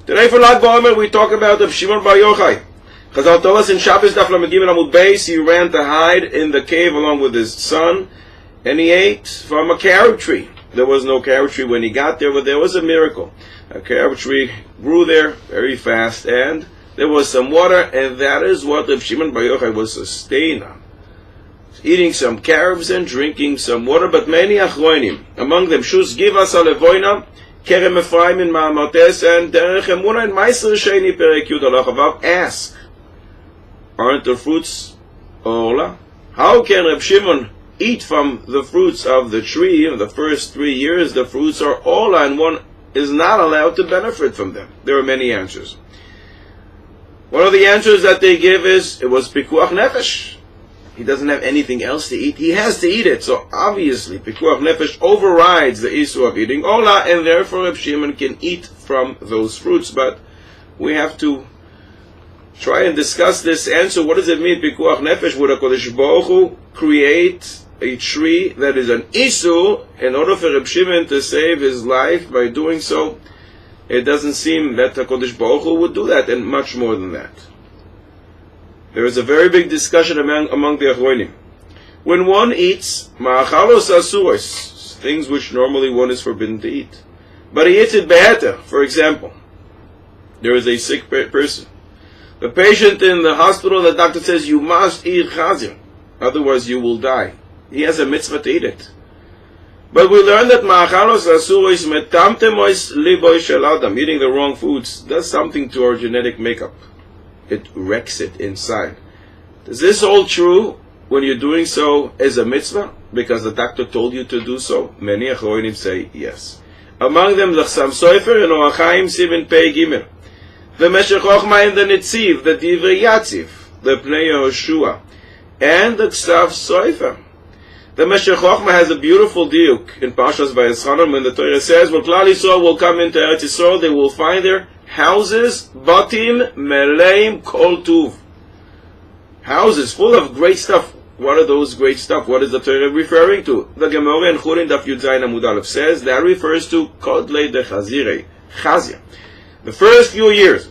Today for Lag BaOmer we talk about Rabbi Shimon Bar Yochai. Chazal told us in Shabbos Daf Lamed Gimel Amud Beis he ran to hide in the cave along with his son, and he ate from a carob tree. There was no carob tree when he got there, but there was a miracle. A carob tree grew there very fast, and there was some water, and that is what Rabbi Shimon Bar Yochai was sustained on. Eating some carobs and drinking some water, but many achronim. Among them, Shus Givas Alevoina, Kerem Ephraim in Ma'amotes, and Derech Emuna and Meiser Sheni Perek Yud Alachavav ask, aren't the fruits Orla? How can Rabbi Shimon eat from the fruits of the tree? In the first 3 years, the fruits are Orla, and one is not allowed to benefit from them. There are many answers. One of the answers that they give is, it was Pikuach Nefesh. He doesn't have anything else to eat. He has to eat it. So obviously, Pikuach Nefesh overrides the issue of eating Ola, and therefore Rabbi Shimon can eat from those fruits. But we have to try and discuss this answer. What does it mean, Pikuach Nefesh? Would HaKadosh Baruch Hu create a tree that is an issue in order for Rabbi Shimon to save his life by doing so? It doesn't seem that HaKadosh Baruch Hu would do that, and much more than that. There is a very big discussion among the Achronim. When one eats ma'achalos asuros, things which normally one is forbidden to eat, but he eats it be'eter, for example, there is a sick person. The patient in the hospital, the doctor says, you must eat chazir, otherwise you will die. He has a mitzvah to eat it. But we learn that ma'achalos asuros metamtemois liboy shel adam, eating the wrong foods, does something to our genetic makeup. It wrecks it inside. Is this hold true when you're doing so as a mitzvah because the doctor told you to do so? Many Achronim say yes. Among them, the Chassam Sofer and Orach Chaim Sivan Pei Gimel, the Meshech Chochma and the Netziv, the Divrei Yatziv, the Pnei Yehoshua, and the Ksav Sofer. The Meshech Chochma has a beautiful diuk in Parshas Vayeschanan when the Torah says, when Klal Yisrael will come into Eretz Yisrael, they will find their houses, batim meleim kol tuv. Houses full of great stuff. What are those great stuff? What is the Torah referring to? The Gemara in Churin Daf Yud Zayin Amud Aleph says that refers to kodlei de chazirei, chazir. The first few years,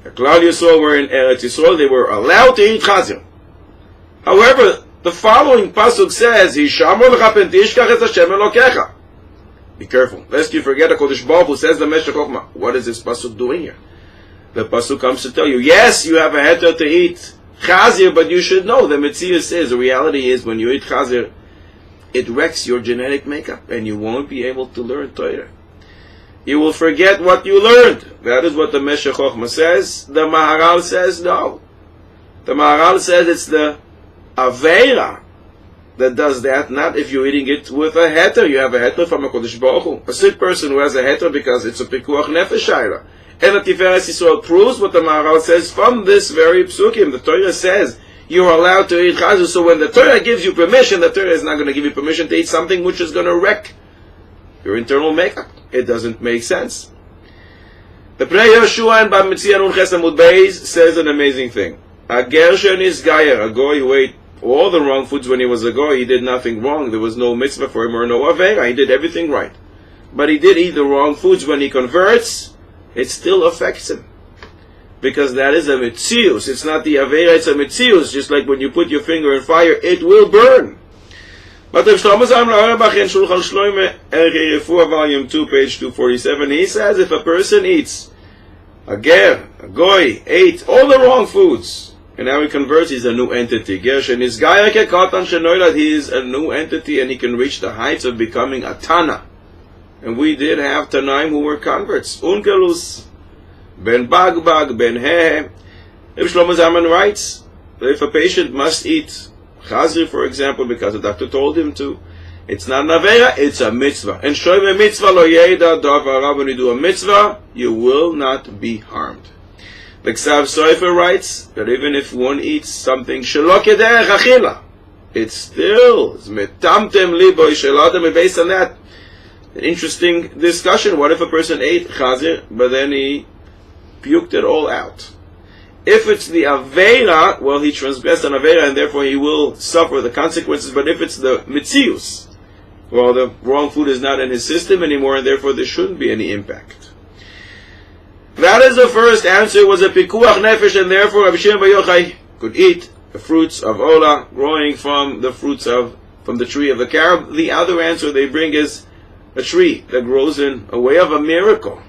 the Klal Yisrael were in Eretz Yisrael, they were allowed to eat chazir. However, the following pasuk says, Hishamor lecha pen tishkach es Hashem Elokecha. Be careful, lest you forget HaKadosh Baruch Hu says the Meshech Chochma. What is this pasuk doing here? The pasuk comes to tell you, yes, you have a heter to eat chazir, but you should know the Metzius is, the reality is, when you eat chazir, it wrecks your genetic makeup, and you won't be able to learn Torah. You will forget what you learned. That is what the Meshech Chochma says. The Maharal says no. The Maharal says it's the Aveira that does that, not if you're eating it with a heter. You have a heter from a Kodesh Baruch Hu. A sick person who has a heter because it's a Pikuach Nefesh Shaila. And the Tiferes Yisrael proves what the Maharal says from this very psukim. The Torah says you're allowed to eat chazir, so when the Torah gives you permission, the Torah is not going to give you permission to eat something which is going to wreck your internal makeup. It doesn't make sense. The Pnei Yehoshua and Bab Metzia Nun Ches Amud Beis says an amazing thing. A Gershon is Gayer, a goy who ate all the wrong foods when he was a goy. He did nothing wrong. There was no mitzvah for him or no avera. He did everything right. But he did eat the wrong foods. When he converts, it still affects him. Because that is a mitzius. It's not the avera, it's a mitzius. Just like when you put your finger in fire, it will burn. But if Shlomo Zalman Auerbach in Shulchan Shloime, Erechei Refuah, Volume 2, page 247, he says if a person eats, a ger, a goy, ate all the wrong foods, and now he converts, he's a new entity. Gershon is Gayer Kekatan Shenoilad, he is a new entity, and he can reach the heights of becoming a Tana. And we did have Tanaim who were converts. Unkelus, Ben Bagbag, Ben He. If Shlomo Zalman writes that if a patient must eat chazir, for example, because the doctor told him to, it's not an avera, it's a mitzvah. And shoyme mitzvah lo yeda davara, when you do a mitzvah, you will not be harmed. The Ksav Sofer writes that even if one eats something shelo kederech achila, it still is metamtem liboy shel adam, and based on that, an interesting discussion. What if a person ate chazir, but then he puked it all out? If it's the Aveira, well, he transgressed an Aveira, and therefore he will suffer the consequences. But if it's the Mitzius, well, the wrong food is not in his system anymore, and therefore there shouldn't be any impact. that is the first answer, was a pikuach nefesh, and therefore Rabbi Shimon Bar Yochai could eat the fruits of Ola growing from the tree of the carob. The other answer they bring is a tree that grows in a way of a miracle.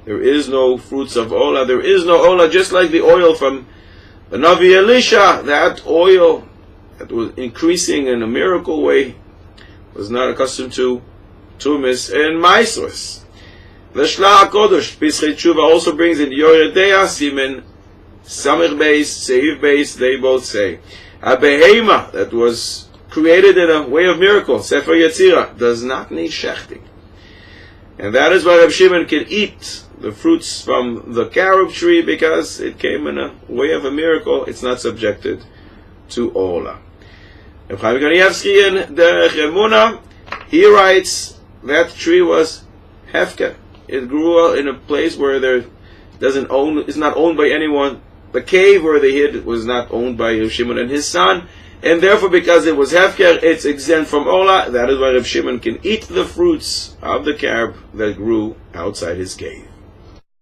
There is no fruits of Ola, there is no Ola, just like the oil from the Navi Elisha, that oil that was increasing in a miracle way was not accustomed to Tumis and Maisros. The Shla HaKodesh, Pischei Tshuva, also brings in Yoredea, Simen, Samech Beis, Seiv Beis, they both say, a behema that was created in a way of miracle, Sefer Yetzirah, does not need shechting. And that is why Reb Shimon can eat the fruits from the carob tree, because it came in a way of a miracle. It's not subjected to Ola. Reb Chaim Kanievsky in Derech Emuna, he writes that tree was hefker. It grew in a place where it's not owned by anyone. The cave where they hid was not owned by Reb Shimon and his son, and therefore, because it was hefker, it's exempt from Ola. That is why Reb Shimon can eat the fruits of the carob that grew outside his cave.